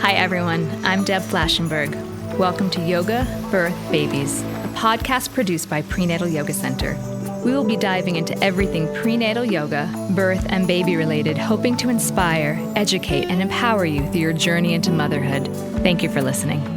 Hi, everyone. I'm Deb Flashenberg. Welcome to Yoga, Birth, Babies, a podcast produced by Prenatal Yoga Center. We will be diving into everything prenatal yoga, birth, and baby related, hoping to inspire, educate, and empower you through your journey into motherhood. Thank you for listening.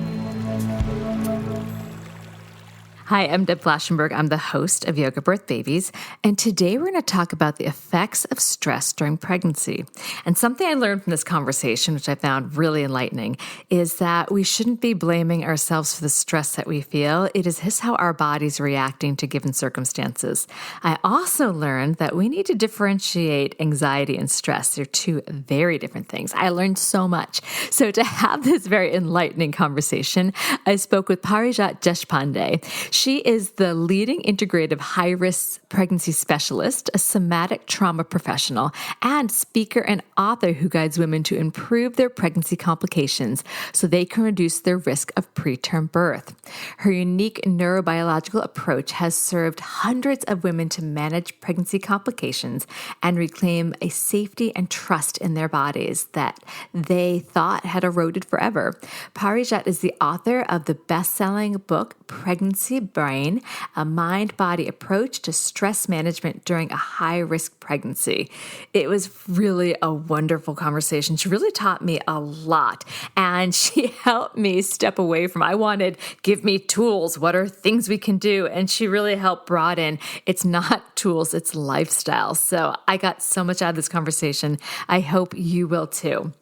Hi, I'm Deb Flashenberg. I'm the host of Yoga Birth Babies, and today we're going to talk about the effects of stress during pregnancy. And something I learned from this conversation, which I found really enlightening, is that we shouldn't be blaming ourselves for the stress that we feel. It is just how our body's reacting to given circumstances. I also learned that we need to differentiate anxiety and stress. They're two very different things. I learned so much. So to have this very enlightening conversation, I spoke with Parijat Deshpande. She is the leading integrative high-risk pregnancy specialist, a somatic trauma professional, and speaker and author who guides women to improve their pregnancy complications so they can reduce their risk of preterm birth. Her unique neurobiological approach has served hundreds of women to manage pregnancy complications and reclaim a safety and trust in their bodies that they thought had eroded forever. Parijat is the author of the best-selling book, Pregnancy Brain, a mind-body approach to stress management during a high-risk pregnancy. It was really a wonderful conversation. She really taught me a lot, and she helped me step away from, I wanted, give me tools. What are things we can do? And she really helped broaden, it's not tools, it's lifestyle. So I got so much out of this conversation. I hope you will too.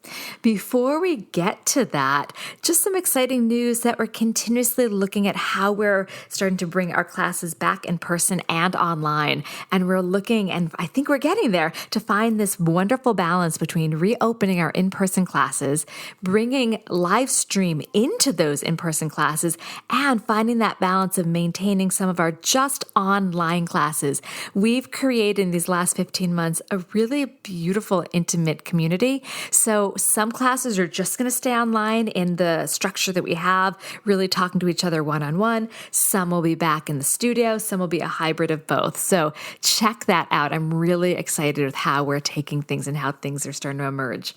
Before we get to that, just some exciting news that we're continuously looking at how we're starting to bring our classes back in person and online. And we're looking, and I think we're getting there, to find this wonderful balance between reopening our in-person classes, bringing live stream into those in-person classes, and finding that balance of maintaining some of our just online classes. We've created in these last 15 months a really beautiful, intimate community. So some classes are just going to stay online in the structure that we have, really talking to each other one-on-one. Some will be back in the studio. Some will be a hybrid of both. So check that out. I'm really excited with how we're taking things and how things are starting to emerge.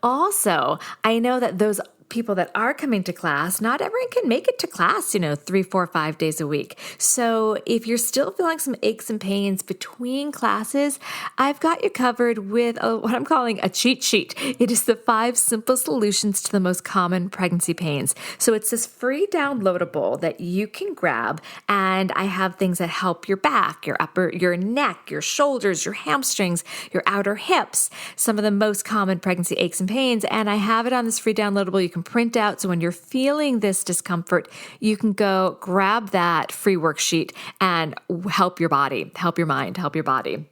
Also, I know that those people that are coming to class, not everyone can make it to class, 3, 4, 5 days a week. So if you're still feeling some aches and pains between classes, I've got you covered with what I'm calling a cheat sheet. It is the 5 simple solutions to the most common pregnancy pains. So it's this free downloadable that you can grab, and I have things that help your back, your neck, your shoulders, your hamstrings, your outer hips, some of the most common pregnancy aches and pains, and I have it on this free downloadable you can print out. So when you're feeling this discomfort, you can go grab that free worksheet and help your body, help your mind, help your body.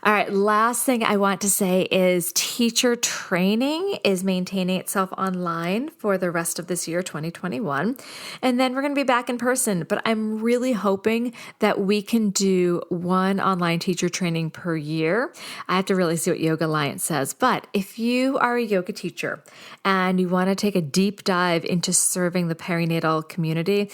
All right, last thing I want to say is teacher training is maintaining itself online for the rest of this year, 2021. And then we're going to be back in person, but I'm really hoping that we can do 1 online teacher training per year. I have to really see what Yoga Alliance says. But if you are a yoga teacher and you want to take a deep dive into serving the perinatal community,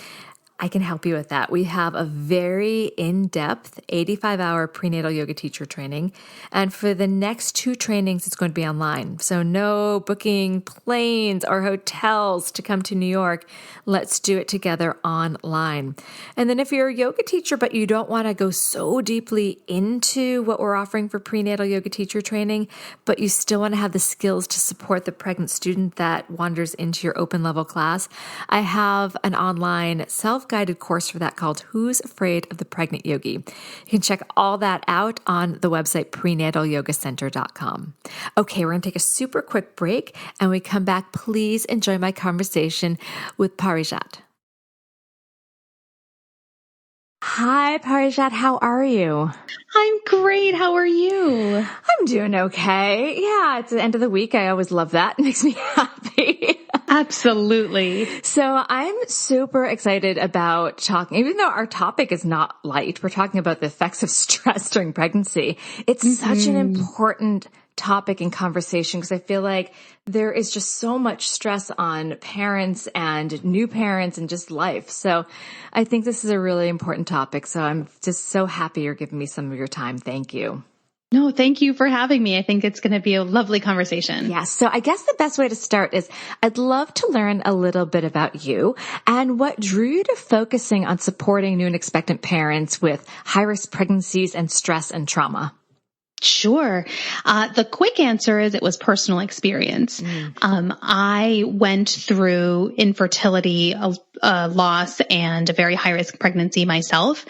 I can help you with that. We have a very in-depth 85-hour prenatal yoga teacher training. And for the next 2 trainings, it's going to be online. So no booking planes or hotels to come to New York. Let's do it together online. And then if you're a yoga teacher, but you don't want to go so deeply into what we're offering for prenatal yoga teacher training, but you still want to have the skills to support the pregnant student that wanders into your open level class, I have an online self-guided course for that called Who's Afraid of the Pregnant Yogi? You can check all that out on the website prenatalyogacenter.com. Okay, we're going to take a super quick break, and when we come back, please enjoy my conversation with Parijat. Hi, Parijat. How are you? I'm great. How are you? I'm doing okay. Yeah, it's the end of the week. I always love that. It makes me happy. Absolutely. So I'm super excited about talking, even though our topic is not light, we're talking about the effects of stress during pregnancy. It's such an important topic and conversation because I feel like there is just so much stress on parents and new parents and just life. So I think this is a really important topic. So I'm just so happy you're giving me some of your time. Thank you. No, thank you for having me. I think it's going to be a lovely conversation. Yes. So I guess the best way to start is I'd love to learn a little bit about you and what drew you to focusing on supporting new and expectant parents with high-risk pregnancies and stress and trauma. Sure. The quick answer is it was personal experience. I went through infertility, loss, and a very high-risk pregnancy myself.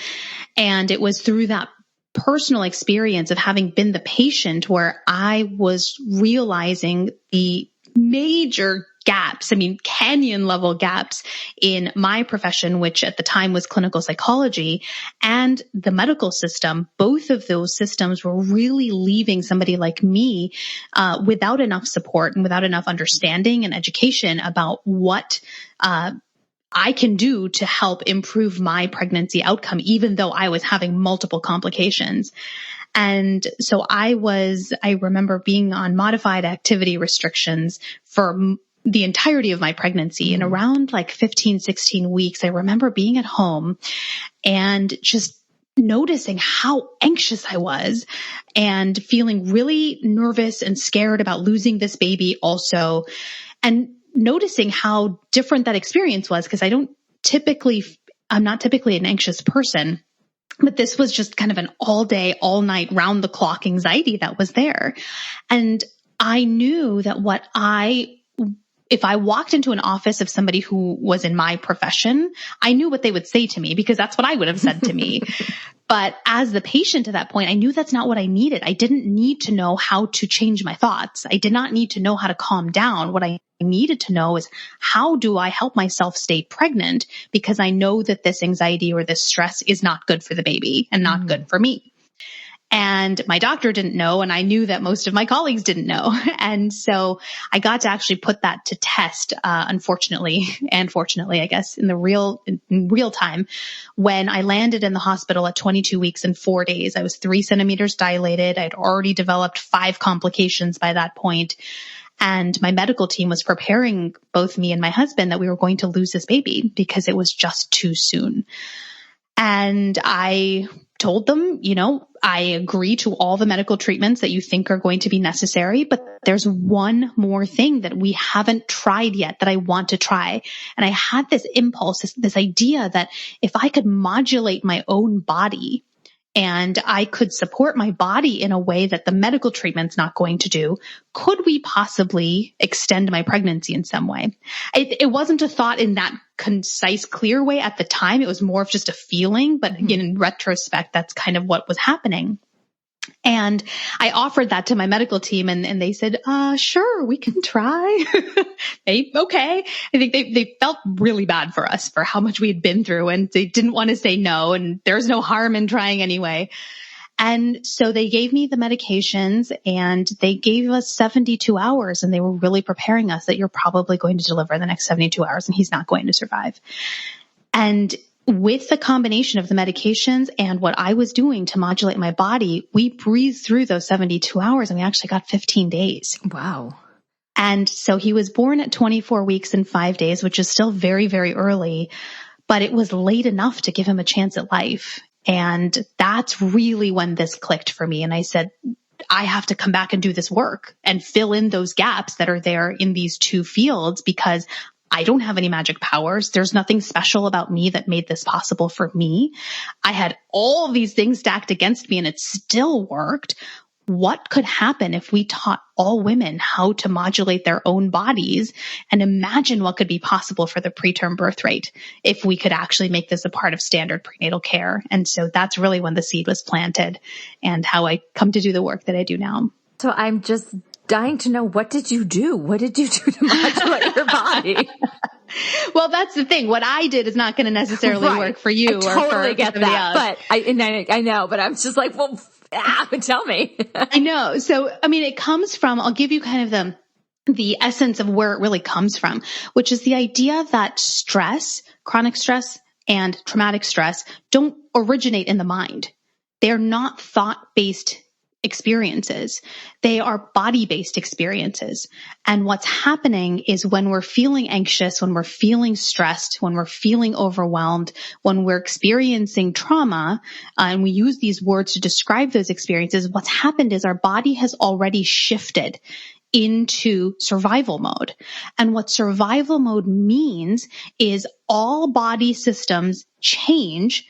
And it was through that personal experience of having been the patient where I was realizing the major gaps, canyon level gaps in my profession, which at the time was clinical psychology, and the medical system. Both of those systems were really leaving somebody like me without enough support and without enough understanding and education about what I can do to help improve my pregnancy outcome, even though I was having multiple complications. And so I remember being on modified activity restrictions for the entirety of my pregnancy. And around like 15, 16 weeks, I remember being at home and just noticing how anxious I was and feeling really nervous and scared about losing this baby also. And noticing how different that experience was, because I'm not typically an anxious person, but this was just kind of an all day, all night, round the clock anxiety that was there. And I knew that if I walked into an office of somebody who was in my profession, I knew what they would say to me because that's what I would have said to me. But as the patient at that point, I knew that's not what I needed. I didn't need to know how to change my thoughts. I did not need to know how to calm down. What I needed to know is, how do I help myself stay pregnant? Because I know that this anxiety or this stress is not good for the baby and not good for me. And my doctor didn't know, and I knew that most of my colleagues didn't know. And so I got to actually put that to test, unfortunately, and fortunately, I guess, in real time. When I landed in the hospital at 22 weeks and 4 days, I was 3 centimeters dilated. I'd already developed 5 complications by that point. And my medical team was preparing both me and my husband that we were going to lose this baby because it was just too soon. And I told them, I agree to all the medical treatments that you think are going to be necessary, but there's one more thing that we haven't tried yet that I want to try. And I had this impulse, this idea that if I could modulate my own body and I could support my body in a way that the medical treatment's not going to do, could we possibly extend my pregnancy in some way? It wasn't a thought in that concise, clear way at the time. It was more of just a feeling, but in retrospect, that's kind of what was happening. And I offered that to my medical team and they said, sure, we can try. Okay. I think they felt really bad for us for how much we had been through, and they didn't want to say no, and there's no harm in trying anyway. And so they gave me the medications and they gave us 72 hours, and they were really preparing us that you're probably going to deliver in the next 72 hours and he's not going to survive. And with the combination of the medications and what I was doing to modulate my body, we breathed through those 72 hours and we actually got 15 days. Wow. And so he was born at 24 weeks and 5 days, which is still very, very early, but it was late enough to give him a chance at life. And that's really when this clicked for me. And I said, I have to come back and do this work and fill in those gaps that are there in these two fields, because I don't have any magic powers. There's nothing special about me that made this possible for me. I had all these things stacked against me and it still worked. What could happen if we taught all women how to modulate their own bodies, and imagine what could be possible for the preterm birth rate if we could actually make this a part of standard prenatal care? And so that's really when the seed was planted and how I come to do the work that I do now. So I'm just dying to know, what did you do? What did you do to modulate your body? Well, that's the thing. What I did is not going to necessarily work for you. I totally or get that. Else. But I know, but I'm just like, well, tell me. I know. So, it comes from, I'll give you kind of the essence of where it really comes from, which is the idea that stress, chronic stress and traumatic stress don't originate in the mind. They're not thought-based experiences. They are body-based experiences. And what's happening is when we're feeling anxious, when we're feeling stressed, when we're feeling overwhelmed, when we're experiencing trauma, and we use these words to describe those experiences, what's happened is our body has already shifted into survival mode. And what survival mode means is all body systems change,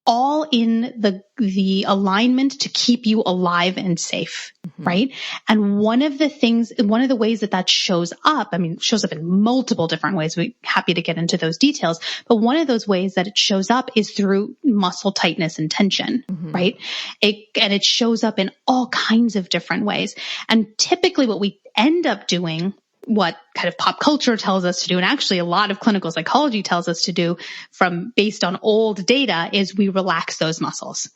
all in the alignment to keep you alive and safe, right? And one of the ways that shows up, shows up in multiple different ways. We're happy to get into those details. But one of those ways that it shows up is through muscle tightness and tension, right? It shows up in all kinds of different ways. And typically what we end up doing, what kind of pop culture tells us to do, and actually a lot of clinical psychology tells us to do based on old data, is we relax those muscles.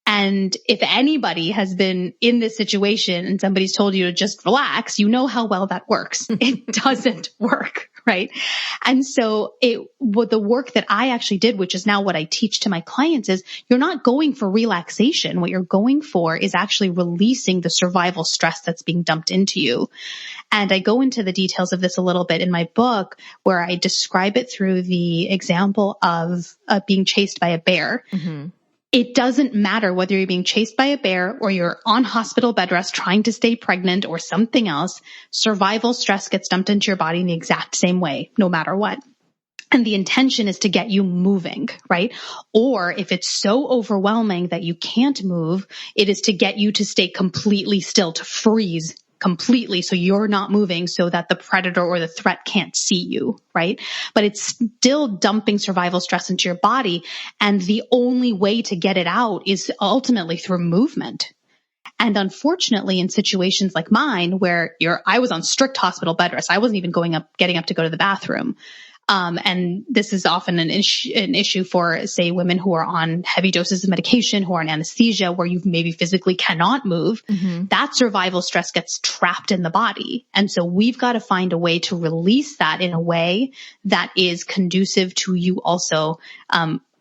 And if anybody has been in this situation and somebody's told you to just relax, you know how well that works. It doesn't work, right? And so the work that I actually did, which is now what I teach to my clients, is you're not going for relaxation. What you're going for is actually releasing the survival stress that's being dumped into you. And I go into the details of this a little bit in my book, where I describe it through the example of being chased by a bear. It doesn't matter whether you're being chased by a bear or you're on hospital bed rest trying to stay pregnant or something else. Survival stress gets dumped into your body in the exact same way, no matter what. And the intention is to get you moving, right? Or if it's so overwhelming that you can't move, it is to get you to stay completely still, to freeze completely so you're not moving, so that the predator or the threat can't see you, right? But it's still dumping survival stress into your body. And the only way to get it out is ultimately through movement. And unfortunately, in situations like mine, where I was on strict hospital bed rest, I wasn't even getting up to go to the bathroom. And this is often an issue for, say, women who are on heavy doses of medication, who are on anesthesia, where you maybe physically cannot move. That survival stress gets trapped in the body. And so we've got to find a way to release that in a way that is conducive to you also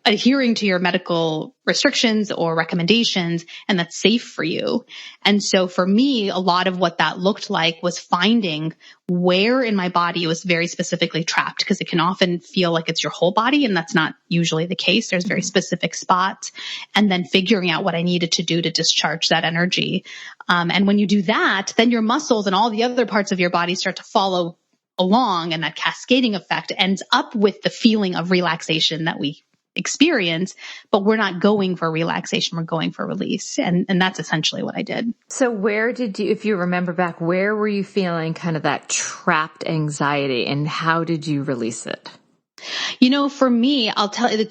adhering to your medical restrictions or recommendations, and that's safe for you. And so for me, a lot of what that looked like was finding where in my body it was very specifically trapped, because it can often feel like it's your whole body, and that's not usually the case. There's very specific spots, and then figuring out what I needed to do to discharge that energy. And when you do that, then your muscles and all the other parts of your body start to follow along, and that cascading effect ends up with the feeling of relaxation that we experience, but we're not going for relaxation, we're going for release. And that's essentially what I did. So if you remember back, where were you feeling kind of that trapped anxiety, and how did you release it? For me, I'll tell you,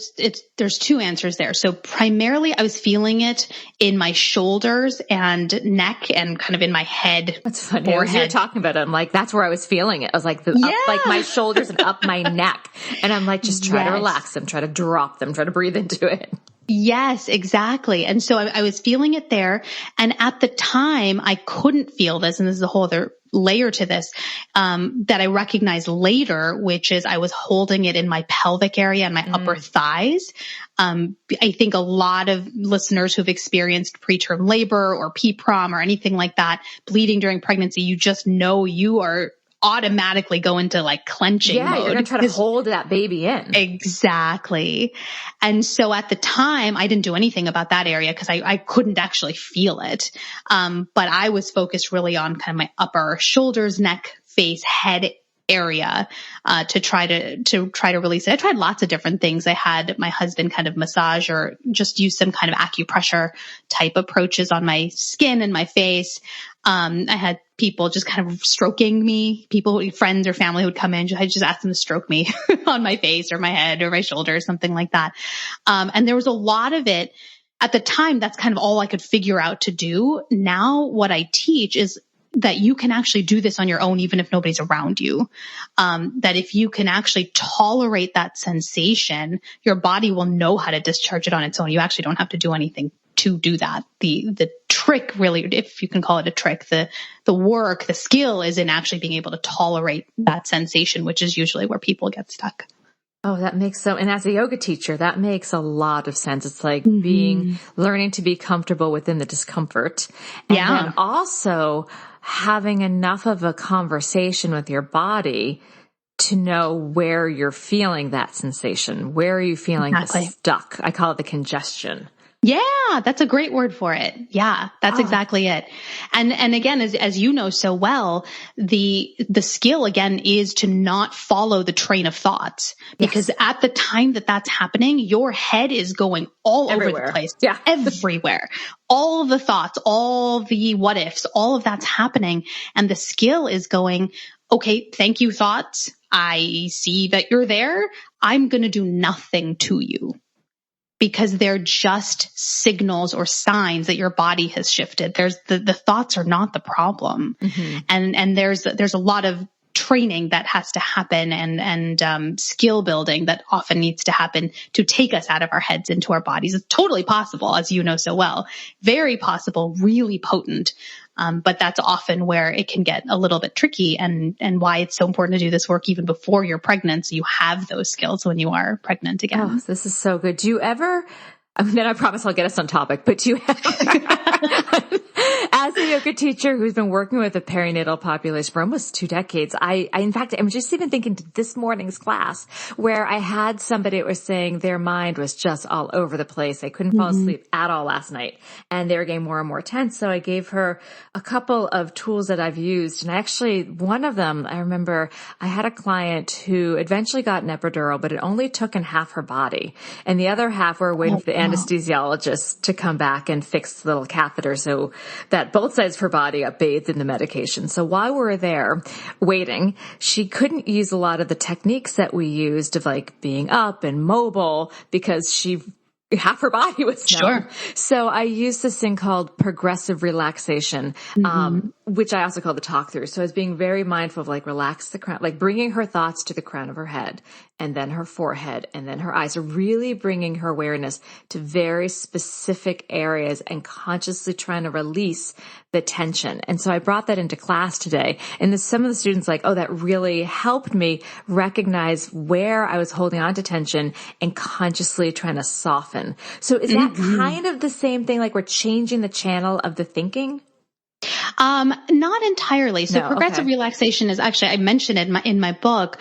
there's two answers there. So primarily I was feeling it in my shoulders and neck and kind of in my head. That's funny. As you were talking about it, I'm like, that's where I was feeling it. I was like, up, like my shoulders and up my neck. And I'm like, just try to relax them, try to drop them, try to breathe into it. Yes, exactly. And so I was feeling it there. And at the time I couldn't feel this. And this is a whole other layer to this, that I recognized later, which is I was holding it in my pelvic area and my upper thighs. I think a lot of listeners who've experienced preterm labor or PPROM or anything like that, bleeding during pregnancy, you just know you are automatically go into like clenching mode. You're going to try to hold that baby in. Exactly. And so at the time, I didn't do anything about that area because I couldn't actually feel it. But I was focused really on kind of my upper shoulders, neck, face, head area, to try to release it. I tried lots of different things. I had my husband kind of massage or just use some kind of acupressure type approaches on my skin and my face. I had people just kind of stroking me, friends or family would come in. I just asked them to stroke me on my face or my head or my shoulder or something like that. And there was a lot of it at the time. That's kind of all I could figure out to do. Now what I teach is that you can actually do this on your own, even if nobody's around you. That if you can actually tolerate that sensation, your body will know how to discharge it on its own. You actually don't have to do anything to do that. The trick, really, if you can call it a trick, the work, the skill is in actually being able to tolerate that sensation, which is usually where people get stuck. Oh, that makes and as a yoga teacher, that makes a lot of sense. It's like learning to be comfortable within the discomfort. And then also having enough of a conversation with your body to know where you're feeling that sensation. Where are you feeling stuck? I call it the congestion. Yeah, that's a great word for it. Yeah, that's exactly it. And again, as you know so well, the skill again is to not follow the train of thoughts, because at the time that that's happening, your head is going all over the place. Yeah. Everywhere. All of the thoughts, all the what ifs, all of that's happening. And the skill is going, okay, thank you, thoughts. I see that you're there. I'm going to do nothing to you. Because they're just signals or signs that your body has shifted. There's the thoughts are not the problem. And there's a lot of training that has to happen and skill building that often needs to happen to take us out of our heads into our bodies. It's totally possible, as you know so well. Very possible, really potent. But that's often where it can get a little bit tricky and why it's so important to do this work even before you're pregnant, so you have those skills when you are pregnant again. Oh, this is so good. Do you ever, then I promise I'll get us on topic, but do you as a yoga teacher who's been working with the perinatal population for almost 2 decades, in fact, I'm just even thinking to this morning's class where I had somebody that was saying their mind was just all over the place. They couldn't fall asleep at all last night and they were getting more and more tense. So I gave her a couple of tools that I've used. And actually one of them, I remember I had a client who eventually got an epidural, but it only took in half her body. And the other half were waiting for the anesthesiologist to come back and fix the little catheter so that both sides of her body got bathed in the medication. So while we were there waiting, she couldn't use a lot of the techniques that we used of like being up and mobile because half her body was numb. So I used this thing called progressive relaxation, which I also call the talk through. So I was being very mindful of like relax the crown, like bringing her thoughts to the crown of her head and then her forehead and then her eyes, really bringing her awareness to very specific areas and consciously trying to release the tension. And so I brought that into class today. And some of the students like, oh, that really helped me recognize where I was holding on to tension and consciously trying to soften. So is that kind of the same thing? Like we're changing the channel of the thinking? Not entirely. So progressive relaxation is actually, I mentioned it in my book.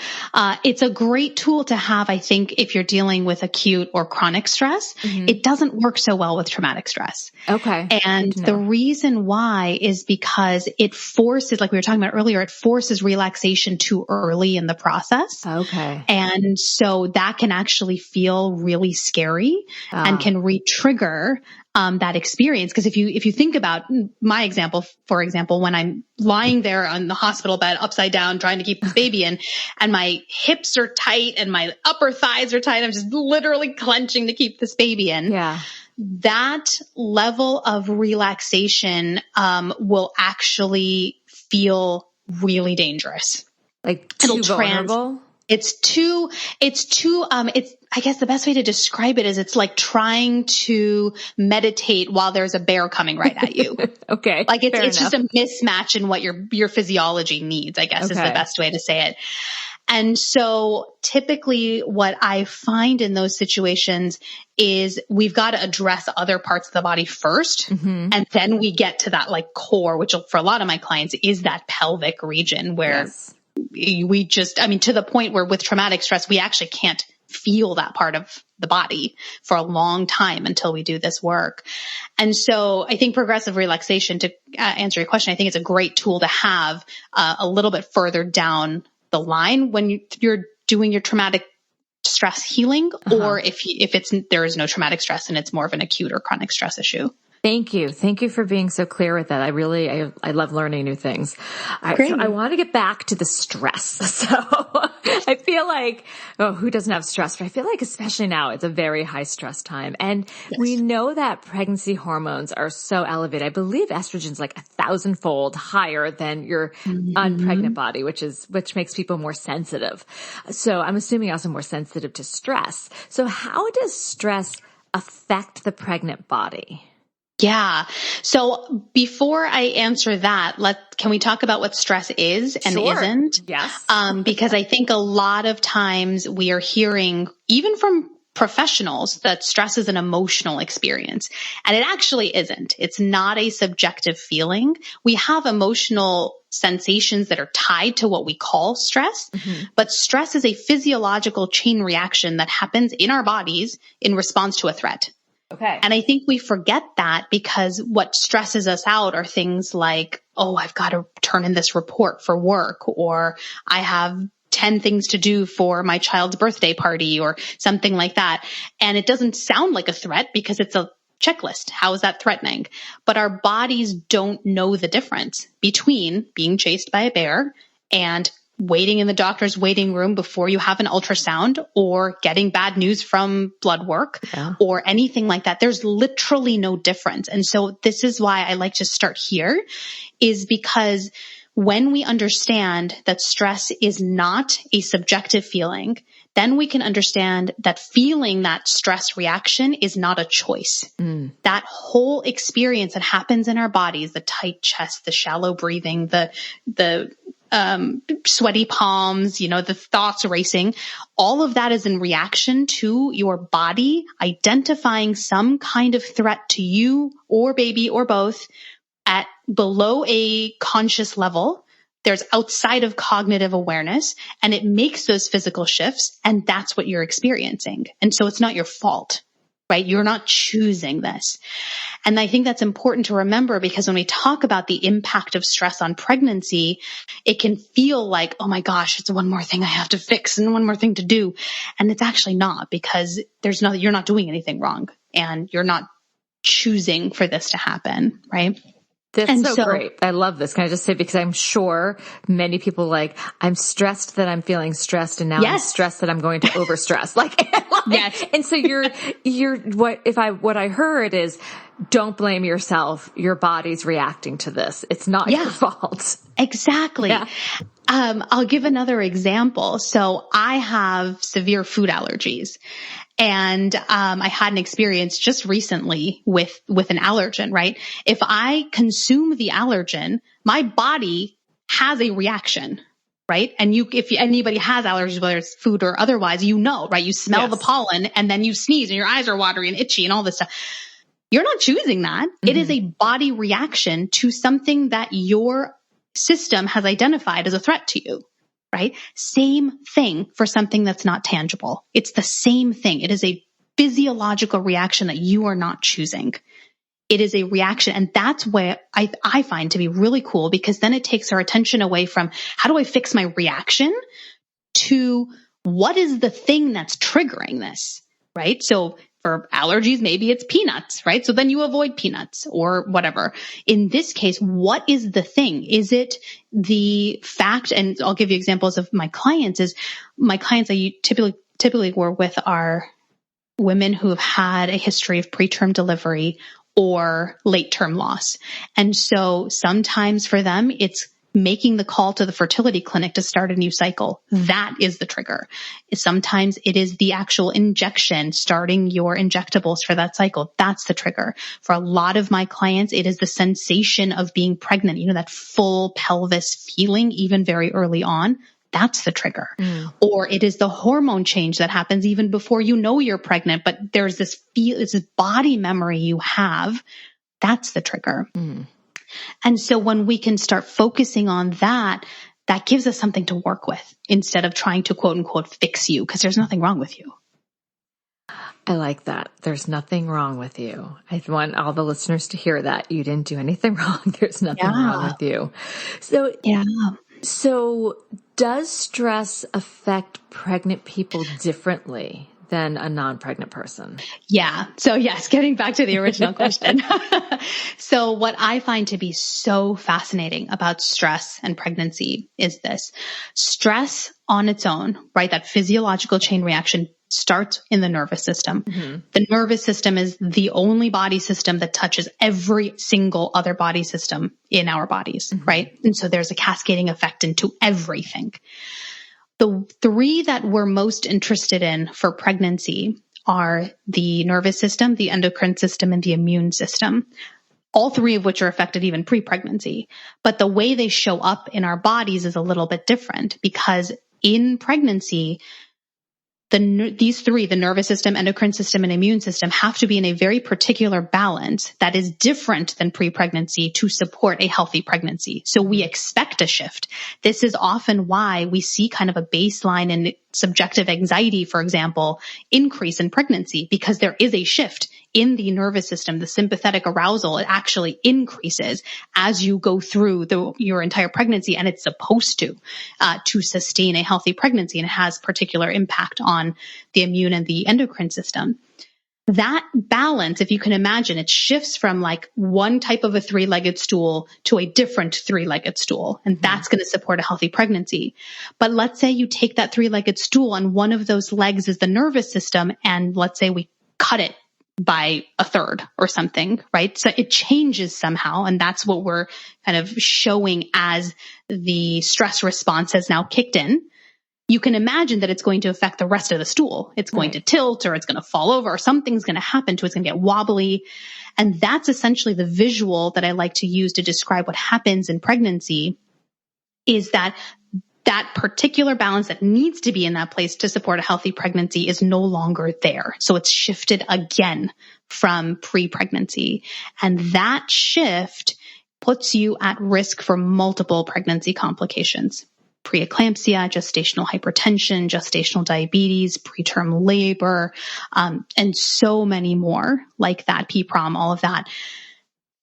It's a great tool to have, I think, if you're dealing with acute or chronic stress. It doesn't work so well with traumatic stress. Okay. And the reason why is because it forces, like we were talking about earlier, it forces relaxation too early in the process. Okay. And so that can actually feel really scary and can re-trigger that experience. Because if you think about my example, for example, when I'm lying there on the hospital bed upside down trying to keep this baby in, and my hips are tight and my upper thighs are tight, I'm just literally clenching to keep this baby in. Yeah. That level of relaxation will actually feel really dangerous. Like too vulnerable? I guess the best way to describe it is it's like trying to meditate while there's a bear coming right at you. Okay. Like it's just a mismatch in what your physiology needs, I guess is the best way to say it. And so typically what I find in those situations is we've got to address other parts of the body first. And then we get to that like core, which for a lot of my clients is that pelvic region where we just, to the point where with traumatic stress, we actually can't feel that part of the body for a long time until we do this work. And so I think progressive relaxation, to answer your question, I think it's a great tool to have a little bit further down the line when you're doing your traumatic stress healing, or if there is no traumatic stress and it's more of an acute or chronic stress issue. Thank you. Thank you for being so clear with that. I love learning new things. Great. So I want to get back to the stress. So I feel like, who doesn't have stress? But I feel like especially now it's a very high stress time. And we know that pregnancy hormones are so elevated. I believe estrogen is like 1,000-fold higher than your unpregnant body, which makes people more sensitive. So I'm assuming also more sensitive to stress. So how does stress affect the pregnant body? Yeah. So before I answer that, can we talk about what stress is and isn't? Yes. Because I think a lot of times we are hearing, even from professionals, that stress is an emotional experience. And it actually isn't. It's not a subjective feeling. We have emotional sensations that are tied to what we call stress, but stress is a physiological chain reaction that happens in our bodies in response to a threat. Okay. And I think we forget that because what stresses us out are things like, oh, I've got to turn in this report for work, or I have 10 things to do for my child's birthday party, or something like that. And it doesn't sound like a threat because it's a checklist. How is that threatening? But our bodies don't know the difference between being chased by a bear and waiting in the doctor's waiting room before you have an ultrasound, or getting bad news from blood work, or anything like that. There's literally no difference. And so this is why I like to start here, is because when we understand that stress is not a subjective feeling, then we can understand that feeling that stress reaction is not a choice. That whole experience that happens in our bodies, the tight chest, the shallow breathing, the sweaty palms, the thoughts racing, all of that is in reaction to your body identifying some kind of threat to you or baby or both at below a conscious level. There's outside of cognitive awareness, and it makes those physical shifts, and that's what you're experiencing. And so it's not your fault, right? You're not choosing this. And I think that's important to remember, because when we talk about the impact of stress on pregnancy, it can feel like, oh my gosh, it's one more thing I have to fix and one more thing to do. And it's actually not, because you're not doing anything wrong, and you're not choosing for this to happen, right? That's so great. I love this. Can I just say, because I'm sure many people I'm stressed that I'm feeling stressed, and now I'm stressed that I'm going to overstress. Yes. And so what I heard is, don't blame yourself. Your body's reacting to this. It's not your fault. Exactly. Yeah. I'll give another example. So I have severe food allergies. And I had an experience just recently with an allergen, right? If I consume the allergen, my body has a reaction, right? And if anybody has allergies, whether it's food or otherwise, right? You smell the pollen, and then you sneeze and your eyes are watery and itchy and all this stuff. You're not choosing that. It is a body reaction to something that your system has identified as a threat to you. Right? Same thing for something that's not tangible. It's the same thing. It is a physiological reaction that you are not choosing. It is a reaction. And that's what I find to be really cool, because then it takes our attention away from how do I fix my reaction to what is the thing that's triggering this, right? So for allergies, maybe it's peanuts, right? So then you avoid peanuts or whatever. In this case, what is the thing? Is it the fact, and I'll give you examples of my clients, I typically work with are women who have had a history of preterm delivery or late term loss. And so sometimes for them, it's making the call to the fertility clinic to start a new cycle. That is the trigger. Sometimes it is the actual injection, starting your injectables for that cycle. That's the trigger. For a lot of my clients, it is the sensation of being pregnant, that full pelvis feeling, even very early on. That's the trigger. Or it is the hormone change that happens even before you know you're pregnant, but there's this body memory you have. That's the trigger. And so when we can start focusing on that gives us something to work with, instead of trying to quote unquote fix you, because there's nothing wrong with you. I like that. There's nothing wrong with you. I want all the listeners to hear that. You didn't do anything wrong. There's nothing wrong with you. So does stress affect pregnant people differently than a non-pregnant person? Yeah. So yes, getting back to the original question. So what I find to be so fascinating about stress and pregnancy is this. Stress on its own, right? That physiological chain reaction starts in the nervous system. The nervous system is the only body system that touches every single other body system in our bodies, right? And so there's a cascading effect into everything. The three that we're most interested in for pregnancy are the nervous system, the endocrine system, and the immune system, all three of which are affected even pre-pregnancy. But the way they show up in our bodies is a little bit different because in pregnancy, these three, the nervous system, endocrine system, and immune system, have to be in a very particular balance that is different than pre-pregnancy to support a healthy pregnancy. So we expect a shift. This is often why we see kind of a baseline in subjective anxiety, for example, increase in pregnancy, because there is a shift in the nervous system. The sympathetic arousal, it actually increases as you go through your entire pregnancy, and it's supposed to sustain a healthy pregnancy, and it has particular impact on the immune and the endocrine system. That balance, if you can imagine, it shifts from like one type of a three-legged stool to a different three-legged stool. And that's going to support a healthy pregnancy. But let's say you take that three-legged stool and one of those legs is the nervous system. And let's say we cut it by a third or something, right? So it changes somehow. And that's what we're kind of showing as the stress response has now kicked in. You can imagine that it's going to affect the rest of the stool. It's going to tilt, or it's going to fall over, or something's going to happen to it. It's going to get wobbly. And that's essentially the visual that I like to use to describe what happens in pregnancy, is that particular balance that needs to be in that place to support a healthy pregnancy is no longer there. So it's shifted again from pre-pregnancy. And that shift puts you at risk for multiple pregnancy complications. Preeclampsia, gestational hypertension, gestational diabetes, preterm labor, and so many more like that, PPROM, all of that.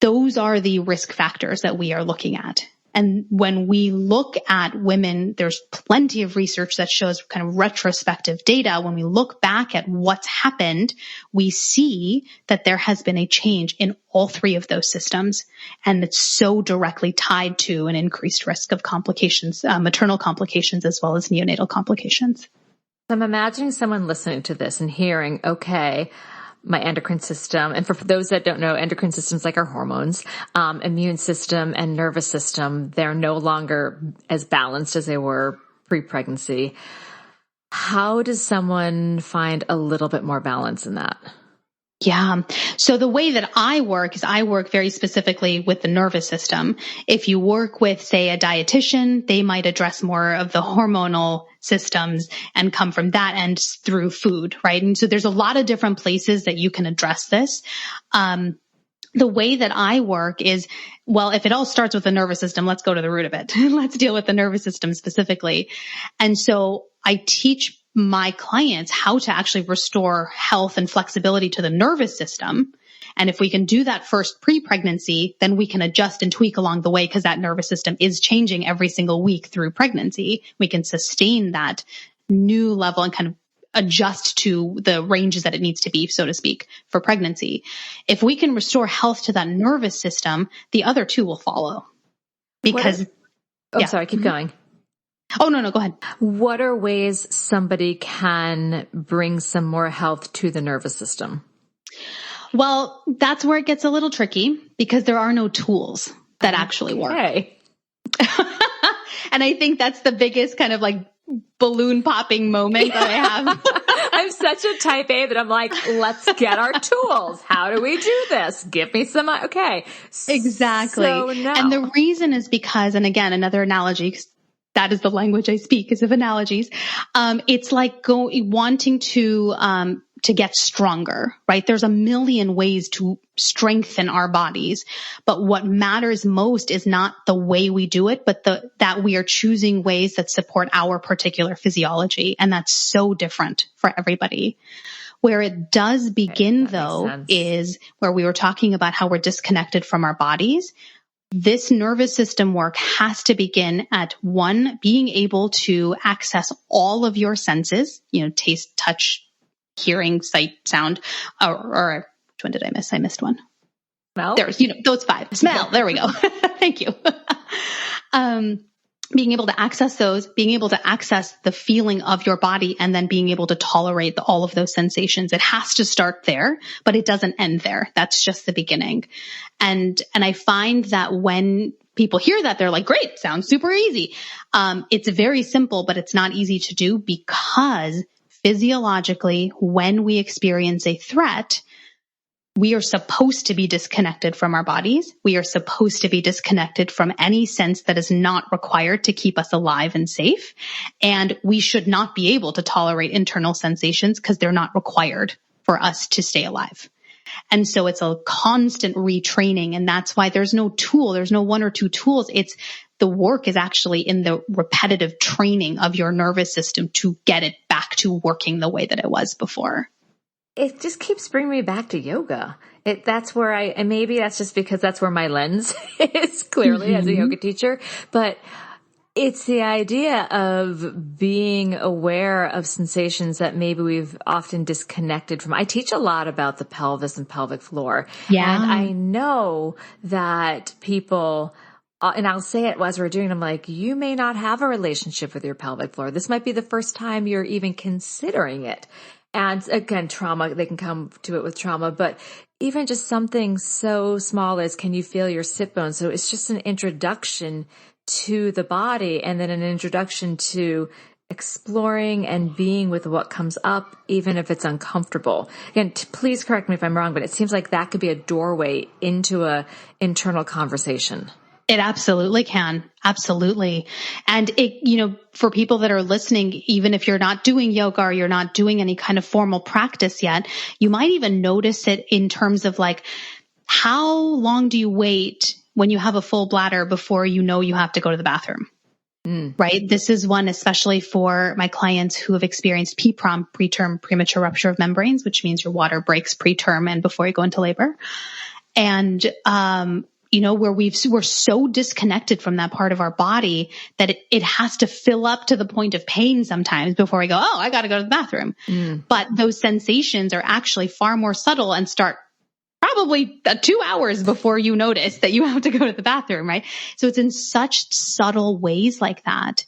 Those are the risk factors that we are looking at. And when we look at women, there's plenty of research that shows kind of retrospective data. When we look back at what's happened, we see that there has been a change in all three of those systems. And it's so directly tied to an increased risk of complications, maternal complications, as well as neonatal complications. I'm imagining someone listening to this and hearing, okay, my endocrine system. And for those that don't know, endocrine systems like our hormones, immune system and nervous system, they're no longer as balanced as they were pre-pregnancy. How does someone find a little bit more balance in that? Yeah. So the way that I work is I work very specifically with the nervous system. If you work with, say, a dietitian, they might address more of the hormonal systems and come from that end through food, right? And so there's a lot of different places that you can address this. The way that I work is, well, if it all starts with the nervous system, let's go to the root of it. Let's deal with the nervous system specifically. And so I teach my clients how to actually restore health and flexibility to the nervous system. And if we can do that first pre-pregnancy, then we can adjust and tweak along the way because that nervous system is changing every single week through pregnancy. We can sustain that new level and kind of adjust to the ranges that it needs to be, so to speak, for pregnancy. If we can restore health to that nervous system, the other two will follow. Because, sorry, keep going. Oh, no, go ahead. What are ways somebody can bring some more health to the nervous system? Well, that's where it gets a little tricky because there are no tools that actually work. And I think that's the biggest kind of like balloon popping moment that I have. I'm such a type A that I'm like, let's get our tools. How do we do this? Give me some. Okay. Exactly. So, no. And the reason is because, and again, another analogy, 'cause that is the language I speak, is of analogies. It's like wanting to get stronger, right? There's a million ways to strengthen our bodies, but what matters most is not the way we do it, but that we are choosing ways that support our particular physiology. And that's so different for everybody. Where it does begin, though, is where we were talking about how we're disconnected from our bodies. This nervous system work has to begin at one, being able to access all of your senses, taste, touch, hearing, sight, sound, or which one did I miss? I missed one. Smell? There's, those five. Smell. There we go. Thank you. Being able to access those, being able to access the feeling of your body, and then being able to tolerate all of those sensations. It has to start there, but it doesn't end there. That's just the beginning. And I find that when people hear that, they're like, great, sounds super easy. It's very simple, but it's not easy to do because physiologically, when we experience a threat, we are supposed to be disconnected from our bodies. We are supposed to be disconnected from any sense that is not required to keep us alive and safe. And we should not be able to tolerate internal sensations because they're not required for us to stay alive. And so it's a constant retraining. And that's why there's no tool. There's no one or two tools. It's the work is actually in the repetitive training of your nervous system to get it back to working the way that it was before. It just keeps bringing me back to yoga. That's where and maybe that's just because that's where my lens is clearly as a yoga teacher, but it's the idea of being aware of sensations that maybe we've often disconnected from. I teach a lot about the pelvis and pelvic floor. Yeah. And I know that people, and I'll say it as we're doing it, I'm like, you may not have a relationship with your pelvic floor. This might be the first time you're even considering it. And again, trauma, they can come to it with trauma, but even just something so small as can you feel your sit bones? So it's just an introduction to the body and then an introduction to exploring and being with what comes up, even if it's uncomfortable. Again, please correct me if I'm wrong, but it seems like that could be a doorway into a internal conversation. It absolutely can. Absolutely. And for people that are listening, even if you're not doing yoga or you're not doing any kind of formal practice yet, you might even notice it in terms of like, how long do you wait when you have a full bladder before you know you have to go to the bathroom? Right? This is one, especially for my clients who have experienced PPROM, preterm premature rupture of membranes, which means your water breaks preterm and before you go into labor. And, where we're so disconnected from that part of our body that it has to fill up to the point of pain sometimes before we go, oh, I got to go to the bathroom. But those sensations are actually far more subtle and start probably 2 hours before you notice that you have to go to the bathroom, right? So it's in such subtle ways like that,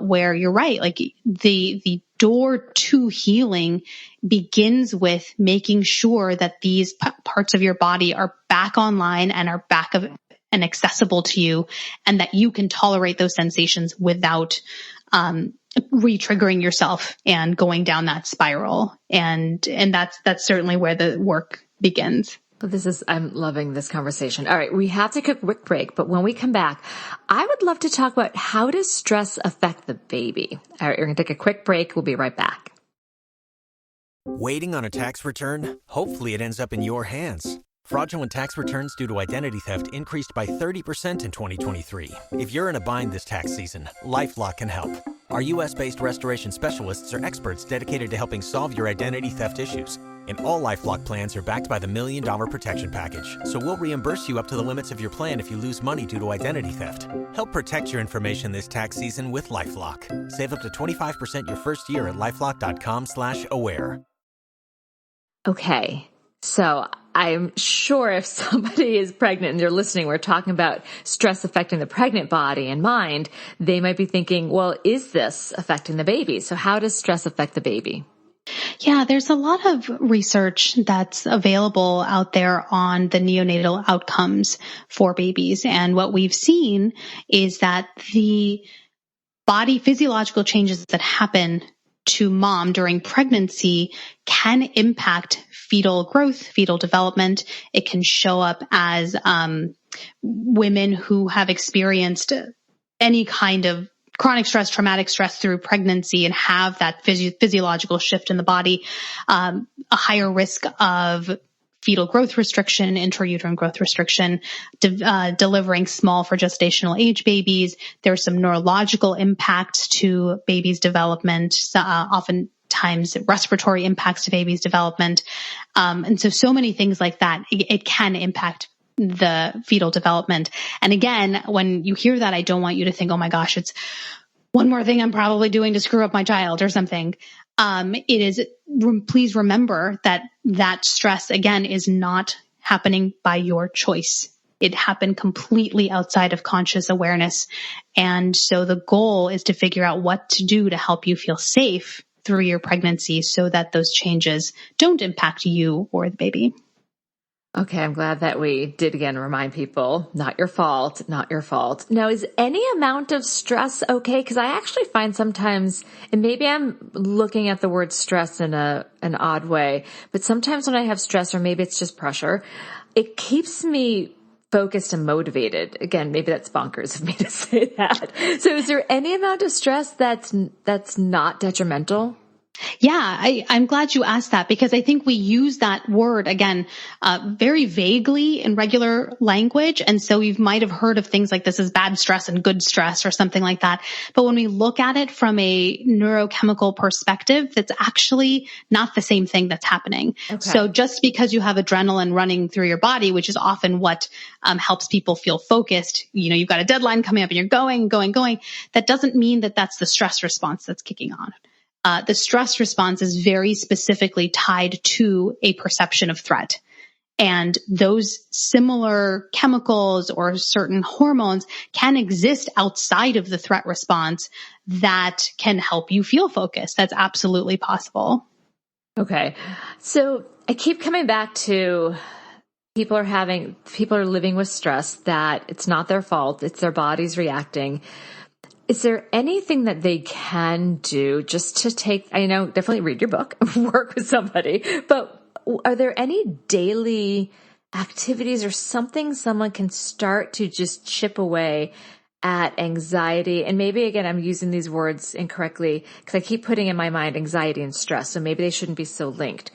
where you're right. Like the door to healing begins with making sure that these parts of your body are back online and are back and accessible to you, and that you can tolerate those sensations without re-triggering yourself and going down that spiral. And that's certainly where the work begins. I'm loving this conversation. All right. We have to take a quick break, but when we come back, I would love to talk about how does stress affect the baby? All right. We're going to take a quick break. We'll be right back. Waiting on a tax return? Hopefully it ends up in your hands. Fraudulent tax returns due to identity theft increased by 30% in 2023. If you're in a bind this tax season, LifeLock can help. Our U.S.-based restoration specialists are experts dedicated to helping solve your identity theft issues. And all LifeLock plans are backed by the $1 Million Protection Package. So we'll reimburse you up to the limits of your plan if you lose money due to identity theft. Help protect your information this tax season with LifeLock. Save up to 25% your first year at LifeLock.com/aware. Okay. So I'm sure if somebody is pregnant and they're listening, we're talking about stress affecting the pregnant body and mind, they might be thinking, well, is this affecting the baby? So how does stress affect the baby? Yeah, there's a lot of research that's available out there on the neonatal outcomes for babies. And what we've seen is that the body physiological changes that happen to mom during pregnancy can impact fetal growth, fetal development. It can show up as women who have experienced any kind of chronic stress, traumatic stress through pregnancy and have that physiological shift in the body, a higher risk of fetal growth restriction, intrauterine growth restriction, delivering small for gestational age babies. There's some neurological impacts to babies' development, oftentimes respiratory impacts to babies' development. And so many things like that, it can impact the fetal development. And again, when you hear that, I don't want you to think, oh my gosh, it's one more thing I'm probably doing to screw up my child or something. Please remember that stress again is not happening by your choice. It happened completely outside of conscious awareness. And so the goal is to figure out what to do to help you feel safe through your pregnancy so that those changes don't impact you or the baby. Okay, I'm glad that we did again remind people, not your fault, not your fault. Now, is any amount of stress okay? Because I actually find sometimes, and maybe I'm looking at the word stress in an odd way, but sometimes when I have stress, or maybe it's just pressure, it keeps me focused and motivated. Again, maybe that's bonkers of me to say that. So is there any amount of stress that's not detrimental? Yeah, I'm glad you asked that, because I think we use that word again, very vaguely in regular language. And so you might have heard of things like this as bad stress and good stress or something like that. But when we look at it from a neurochemical perspective, that's actually not the same thing that's happening. Okay. So just because you have adrenaline running through your body, which is often what helps people feel focused, you've got a deadline coming up and you're going, that doesn't mean that that's the stress response that's kicking on. The stress response is very specifically tied to a perception of threat. And those similar chemicals or certain hormones can exist outside of the threat response that can help you feel focused. That's absolutely possible. Okay. So I keep coming back to people are living with stress that it's not their fault. It's their body's reacting. Is there anything that they can do just to I know, definitely read your book, work with somebody, but are there any daily activities or something someone can start to just chip away at anxiety? And maybe, again, I'm using these words incorrectly because I keep putting in my mind anxiety and stress, so maybe they shouldn't be so linked.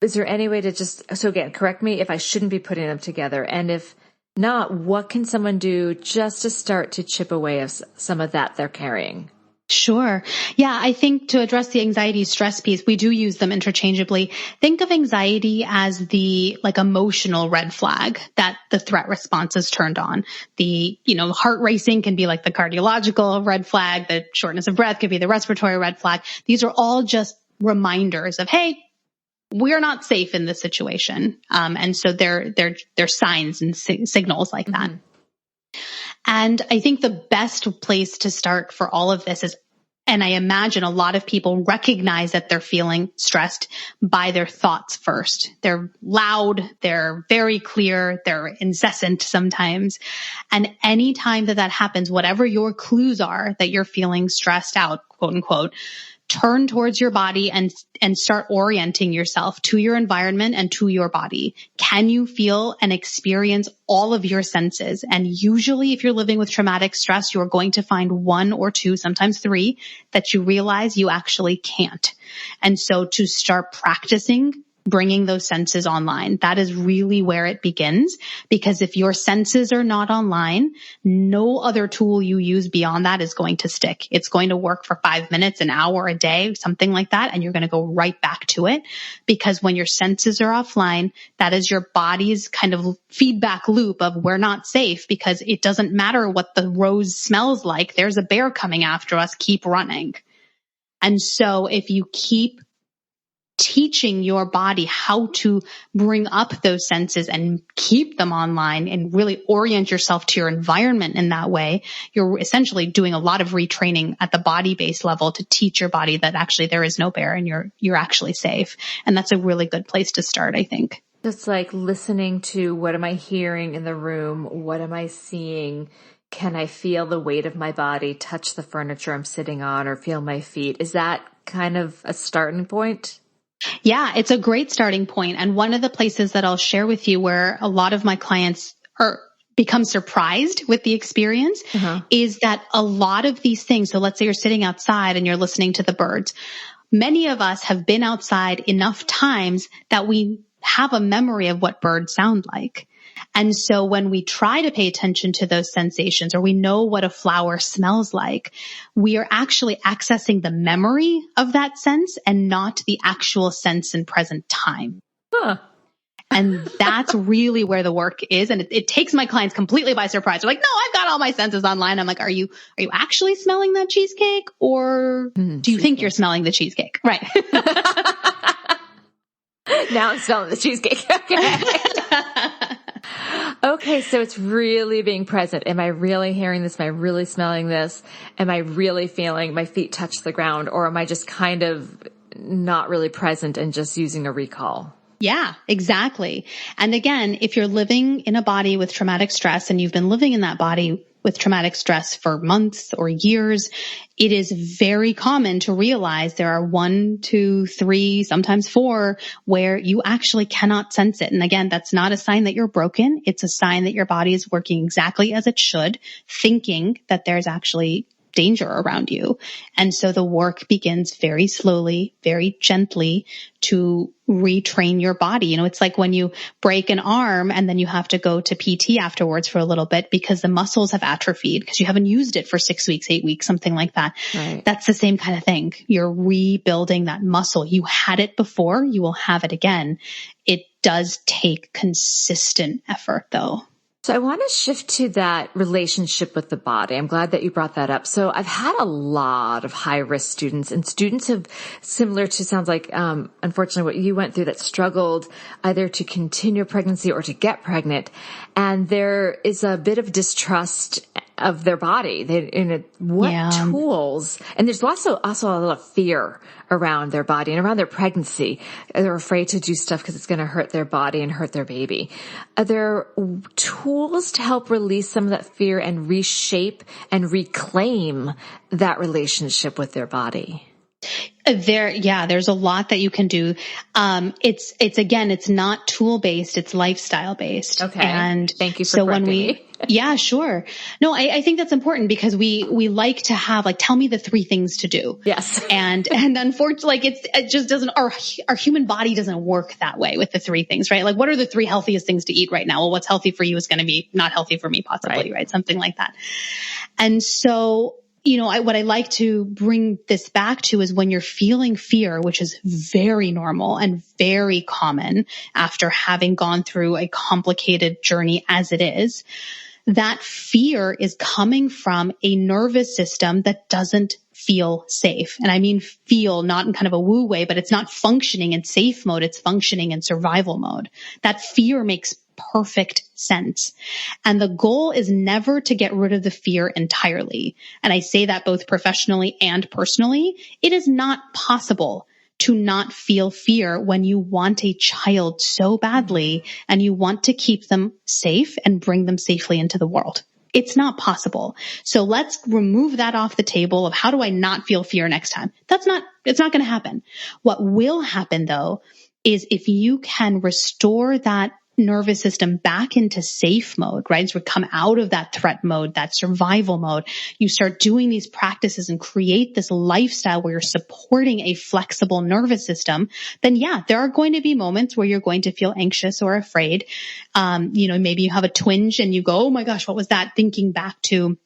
Is there any way to so again, correct me if I shouldn't be putting them together, and if not, what can someone do just to start to chip away of some of that they're carrying? Sure. Yeah, I think to address the anxiety stress piece, we do use them interchangeably. Think of anxiety as the emotional red flag that the threat response is turned on. The, heart racing can be like the cardiological red flag. The shortness of breath could be the respiratory red flag. These are all just reminders of, hey, we're not safe in this situation. And so they're signs and signals like that. Mm-hmm. And I think the best place to start for all of this is, and I imagine a lot of people recognize that they're feeling stressed by their thoughts first. They're loud, they're very clear, they're incessant sometimes. And anytime that happens, whatever your clues are that you're feeling stressed out, quote unquote, turn towards your body and start orienting yourself to your environment and to your body. Can you feel and experience all of your senses? And usually if you're living with traumatic stress, you're going to find one or two, sometimes three, that you realize you actually can't. And so to start practicing bringing those senses online, that is really where it begins. Because if your senses are not online, no other tool you use beyond that is going to stick. It's going to work for 5 minutes, an hour, a day, something like that. And you're going to go right back to it, because when your senses are offline, that is your body's kind of feedback loop of we're not safe, because it doesn't matter what the rose smells like. There's a bear coming after us. Keep running. And so if you keep teaching your body how to bring up those senses and keep them online and really orient yourself to your environment in that way, you're essentially doing a lot of retraining at the body-based level to teach your body that actually there is no bear and you're actually safe. And that's a really good place to start, I think. Just like listening to, what am I hearing in the room? What am I seeing? Can I feel the weight of my body touch the furniture I'm sitting on, or feel my feet? Is that kind of a starting point? Yeah, it's a great starting point. And one of the places that I'll share with you where a lot of my clients become surprised with the experience is that a lot of these things, so let's say you're sitting outside and you're listening to the birds. Many of us have been outside enough times that we have a memory of what birds sound like. And so when we try to pay attention to those sensations, or we know what a flower smells like, we are actually accessing the memory of that sense and not the actual sense in present time. Huh. And that's really where the work is. And it takes my clients completely by surprise. They're like, no, I've got all my senses online. I'm like, are you actually smelling that cheesecake, or do you think you're smelling the cheesecake? Right. Now I'm smelling the cheesecake. Okay. Okay, so it's really being present. Am I really hearing this? Am I really smelling this? Am I really feeling my feet touch the ground? Or am I just kind of not really present and just using a recall? Yeah, exactly. And again, if you're living in a body with traumatic stress and you've been living in that body with traumatic stress for months or years, it is very common to realize there are 1, 2, 3, sometimes 4 where you actually cannot sense it. And again, that's not a sign that you're broken. It's a sign that your body is working exactly as it should, thinking that there's actually danger around you. And so the work begins very slowly, very gently to retrain your body. It's like when you break an arm and then you have to go to PT afterwards for a little bit because the muscles have atrophied because you haven't used it for 6 weeks, 8 weeks, something like that. Right. That's the same kind of thing. You're rebuilding that muscle. You had it before, you will have it again. It does take consistent effort though. So I want to shift to that relationship with the body. I'm glad that you brought that up. So I've had a lot of high-risk students, and students have, similar to, sounds like, unfortunately what you went through, that struggled either to continue pregnancy or to get pregnant. And there is a bit of distrust of their body. Tools, and there's also a lot of fear around their body and around their pregnancy. They're afraid to do stuff because it's going to hurt their body and hurt their baby. Are there tools to help release some of that fear and reshape and reclaim that relationship with their body? There's a lot that you can do. It's not tool based, it's lifestyle based. Okay. And thank you for correcting me. Yeah, sure. No, I think that's important because we like to have tell me the 3 things to do. Yes. And unfortunately, it just doesn't, our human body doesn't work that way with the 3 things, right? Like, what are the 3 healthiest things to eat right now? Well, what's healthy for you is going to be not healthy for me possibly, right? Something like that. And so, what I like to bring this back to is when you're feeling fear, which is very normal and very common after having gone through a complicated journey as it is, that fear is coming from a nervous system that doesn't feel safe. And I mean feel not in kind of a woo way, but it's not functioning in safe mode. It's functioning in survival mode. That fear makes perfect sense. And the goal is never to get rid of the fear entirely. And I say that both professionally and personally. It is not possible to not feel fear when you want a child so badly and you want to keep them safe and bring them safely into the world. It's not possible. So let's remove that off the table of how do I not feel fear next time? It's not going to happen. What will happen though is if you can restore that nervous system back into safe mode, right? So we come out of that threat mode, that survival mode. You start doing these practices and create this lifestyle where you're supporting a flexible nervous system. Then there are going to be moments where you're going to feel anxious or afraid. Maybe you have a twinge and you go, oh my gosh, what was that? Thinking back to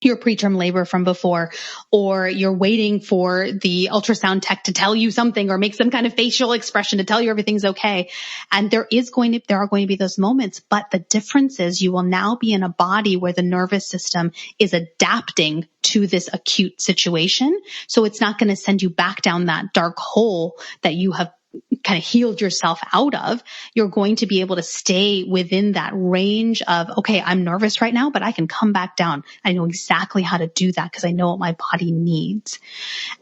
your preterm labor from before, or you're waiting for the ultrasound tech to tell you something or make some kind of facial expression to tell you everything's okay. And there are going to be those moments, but the difference is you will now be in a body where the nervous system is adapting to this acute situation. So it's not going to send you back down that dark hole that you have kind of healed yourself out of. You're going to be able to stay within that range of, okay, I'm nervous right now, but I can come back down. I know exactly how to do that because I know what my body needs.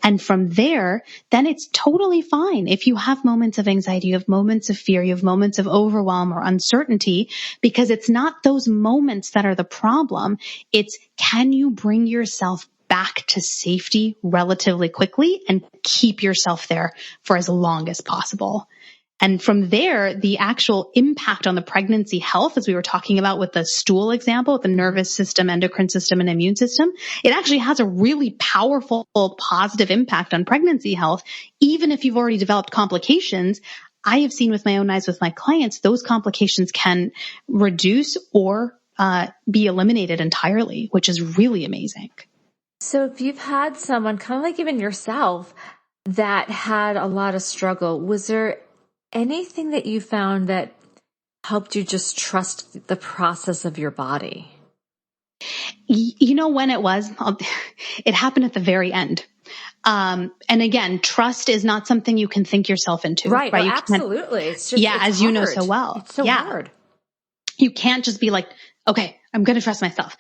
And from there, then it's totally fine. If you have moments of anxiety, you have moments of fear, you have moments of overwhelm or uncertainty, because it's not those moments that are the problem. It's, can you bring yourself back to safety relatively quickly and keep yourself there for as long as possible. And from there, the actual impact on the pregnancy health, as we were talking about with the stool example, with the nervous system, endocrine system, and immune system, it actually has a really powerful positive impact on pregnancy health. Even if you've already developed complications, I have seen with my own eyes with my clients, those complications can reduce or be eliminated entirely, which is really amazing. So if you've had someone, kind of like even yourself, that had a lot of struggle, was there anything that you found that helped you just trust the process of your body? You know when it was? It happened at the very end. And again, trust is not something you can think yourself into. Right? You absolutely. It's just, it's as hard. You know so well. It's so hard. You can't just be like, okay, I'm going to trust myself.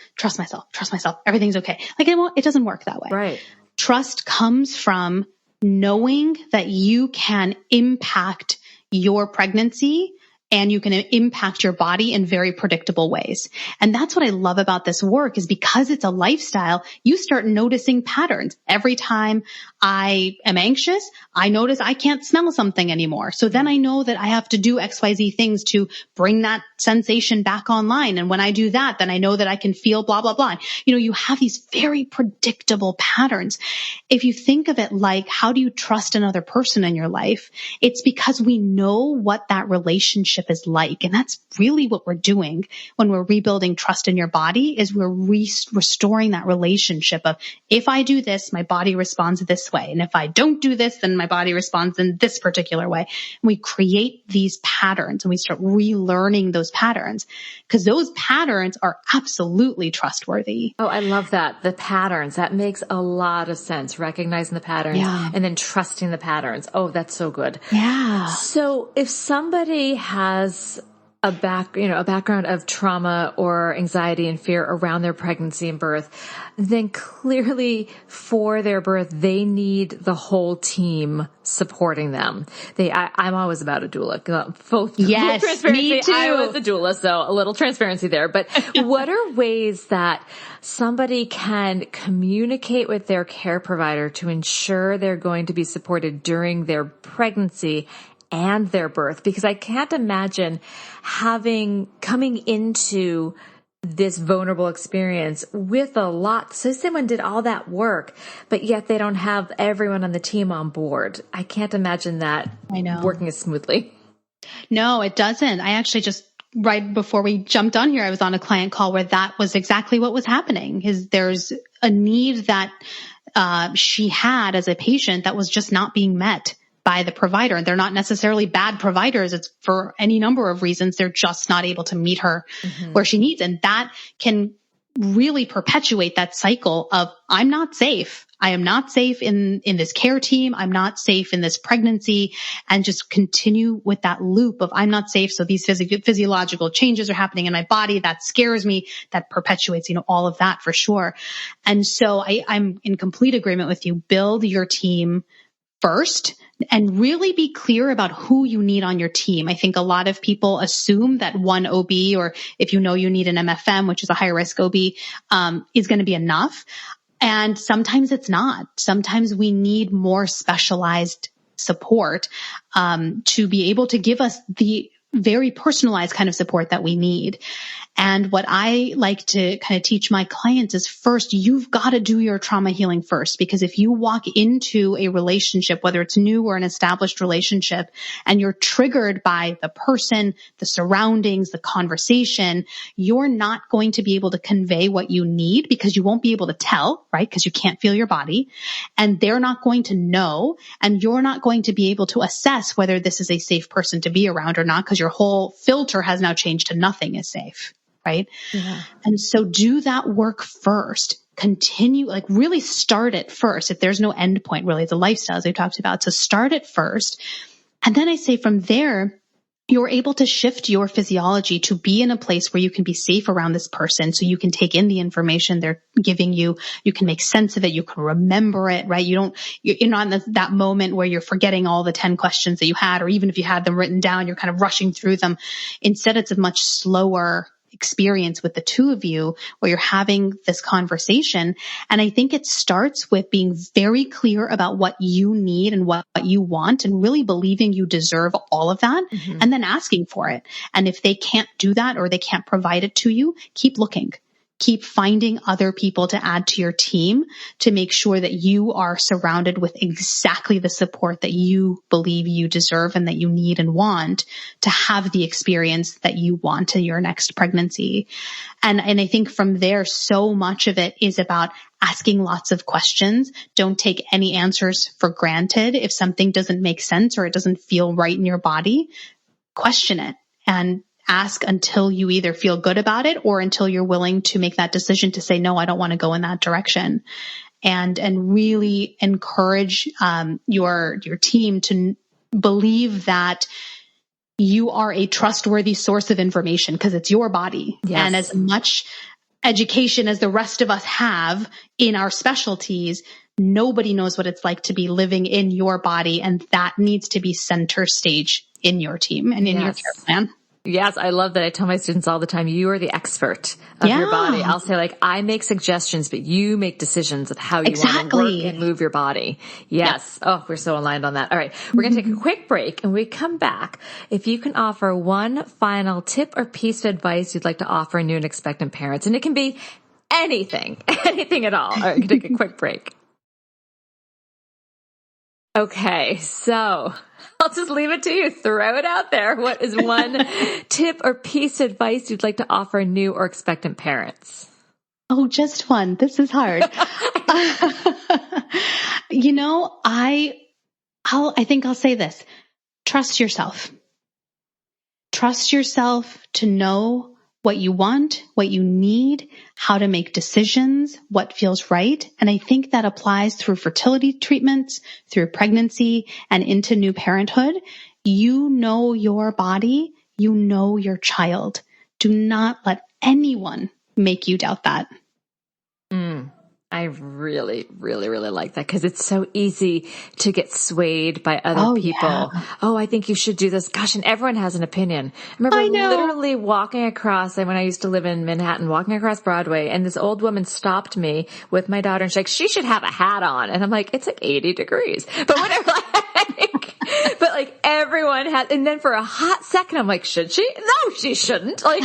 Everything's okay. It doesn't work that way. Right. Trust comes from knowing that you can impact your pregnancy and you can impact your body in very predictable ways. And that's what I love about this work is because it's a lifestyle, you start noticing patterns. Every time I am anxious, I notice I can't smell something anymore. So then I know that I have to do XYZ things to bring that sensation back online. And when I do that, then I know that I can feel blah, blah, blah. You have these very predictable patterns. If you think of it like, how do you trust another person in your life? It's because we know what that relationship is like. And that's really what we're doing when we're rebuilding trust in your body is we're restoring that relationship of if I do this, my body responds this way. And if I don't do this, then my body responds in this particular way. And we create these patterns and we start relearning those patterns because those patterns are absolutely trustworthy. Oh, I love that. The patterns. That makes a lot of sense. Recognizing the patterns and then trusting the patterns. Oh, that's so good. Yeah. So if somebody has a background of trauma or anxiety and fear around their pregnancy and birth, then clearly for their birth, they need the whole team supporting them. I'm always about a doula. Full transparency. Me too. I was a doula, so a little transparency there. But what are ways that somebody can communicate with their care provider to ensure they're going to be supported during their pregnancy and their birth? Because I can't imagine coming into this vulnerable experience with a lot. So someone did all that work, but yet they don't have everyone on the team on board. I can't imagine that working as smoothly. No, it doesn't. I actually just right before we jumped on here, I was on a client call where that was exactly what was happening. There's a need that she had as a patient that was just not being met by the provider. And they're not necessarily bad providers. It's for any number of reasons. They're just not able to meet her where she needs. And that can really perpetuate that cycle of I'm not safe. I am not safe in this care team. I'm not safe in this pregnancy, and just continue with that loop of I'm not safe. So these physiological changes are happening in my body. That scares me. That perpetuates, all of that for sure. And so I'm in complete agreement with you. Build your team first and really be clear about who you need on your team. I think a lot of people assume that one OB, or if you need an MFM, which is a high risk OB, is going to be enough. And sometimes it's not. Sometimes we need more specialized support to be able to give us the very personalized kind of support that we need. And what I like to kind of teach my clients is first, you've got to do your trauma healing first, because if you walk into a relationship, whether it's new or an established relationship, and you're triggered by the person, the surroundings, the conversation, you're not going to be able to convey what you need because you won't be able to tell, right? Because you can't feel your body, and they're not going to know, and you're not going to be able to assess whether this is a safe person to be around or not, because your whole filter has now changed to nothing is safe. Right. Yeah. And so do that work first. Continue, really start it first. If there's no end point, really, the lifestyles we talked about. So start it first. And then I say from there, you're able to shift your physiology to be in a place where you can be safe around this person. So you can take in the information they're giving you. You can make sense of it. You can remember it, right? You're not in that moment where you're forgetting all the 10 questions that you had, or even if you had them written down, you're kind of rushing through them. Instead, it's a much slower experience with the two of you where you're having this conversation. And I think it starts with being very clear about what you need and what you want, and really believing you deserve all of that, and then asking for it. And if they can't do that or they can't provide it to you, keep looking. Keep finding other people to add to your team to make sure that you are surrounded with exactly the support that you believe you deserve and that you need and want to have the experience that you want in your next pregnancy. And I think from there, so much of it is about asking lots of questions. Don't take any answers for granted. If something doesn't make sense or it doesn't feel right in your body, question it and ask until you either feel good about it or until you're willing to make that decision to say, no, I don't want to go in that direction. And really encourage your team to believe that you are a trustworthy source of information because it's your body. Yes. And as much education as the rest of us have in our specialties, nobody knows what it's like to be living in your body, and that needs to be center stage in your team and in your care plan. Yes, I love that. I tell my students all the time, you are the expert of your body. I'll say, like, I make suggestions, but you make decisions of how you want to work and move your body. Yes. Yep. Oh, we're so aligned on that. All right. We're going to take a quick break, and when we come back, if you can offer one final tip or piece of advice you'd like to offer new and expectant parents, and it can be anything at all. All right, we can take a quick break. Okay, so I'll just leave it to you. Throw it out there. What is one tip or piece of advice you'd like to offer new or expectant parents? Oh, just one. This is hard. I think I'll say this. Trust yourself. Trust yourself to know what you want, what you need, how to make decisions, what feels right. And I think that applies through fertility treatments, through pregnancy, and into new parenthood. You know your body. You know your child. Do not let anyone make you doubt that. I really, really, really like that because it's so easy to get swayed by other people. Yeah. Oh, I think you should do this. Gosh, and everyone has an opinion. I remember literally walking across, when I used to live in Manhattan, walking across Broadway, and this old woman stopped me with my daughter, and she's like, she should have a hat on. And I'm like, it's like 80 degrees. But whatever. But like everyone has, and then for a hot second, I'm like, should she? No, she shouldn't. Like,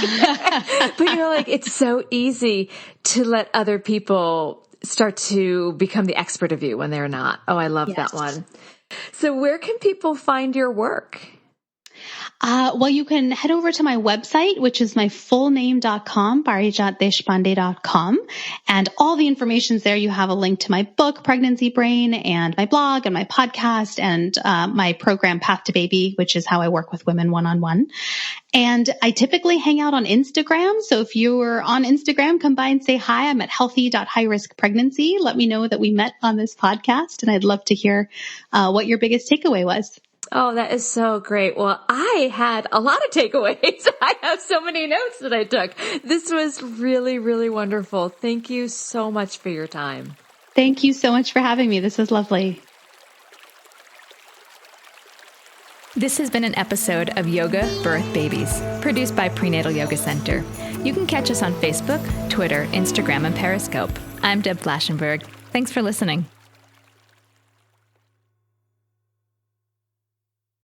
but you're like, it's so easy to let other people start to become the expert of you when they're not. Oh, I love that one. So where can people find your work? Well, you can head over to my website, which is my fullname.com, parijatdeshpande.com. And all the information's there. You have a link to my book, Pregnancy Brain, and my blog and my podcast and my program, Path to Baby, which is how I work with women one-on-one. And I typically hang out on Instagram. So if you're on Instagram, come by and say hi. I'm at healthy.highriskpregnancy. Let me know that we met on this podcast. And I'd love to hear what your biggest takeaway was. Oh, that is so great. Well, I had a lot of takeaways. I have so many notes that I took. This was really, really wonderful. Thank you so much for your time. Thank you so much for having me. This was lovely. This has been an episode of Yoga Birth Babies, produced by Prenatal Yoga Center. You can catch us on Facebook, Twitter, Instagram, and Periscope. I'm Deb Flaschenberg. Thanks for listening.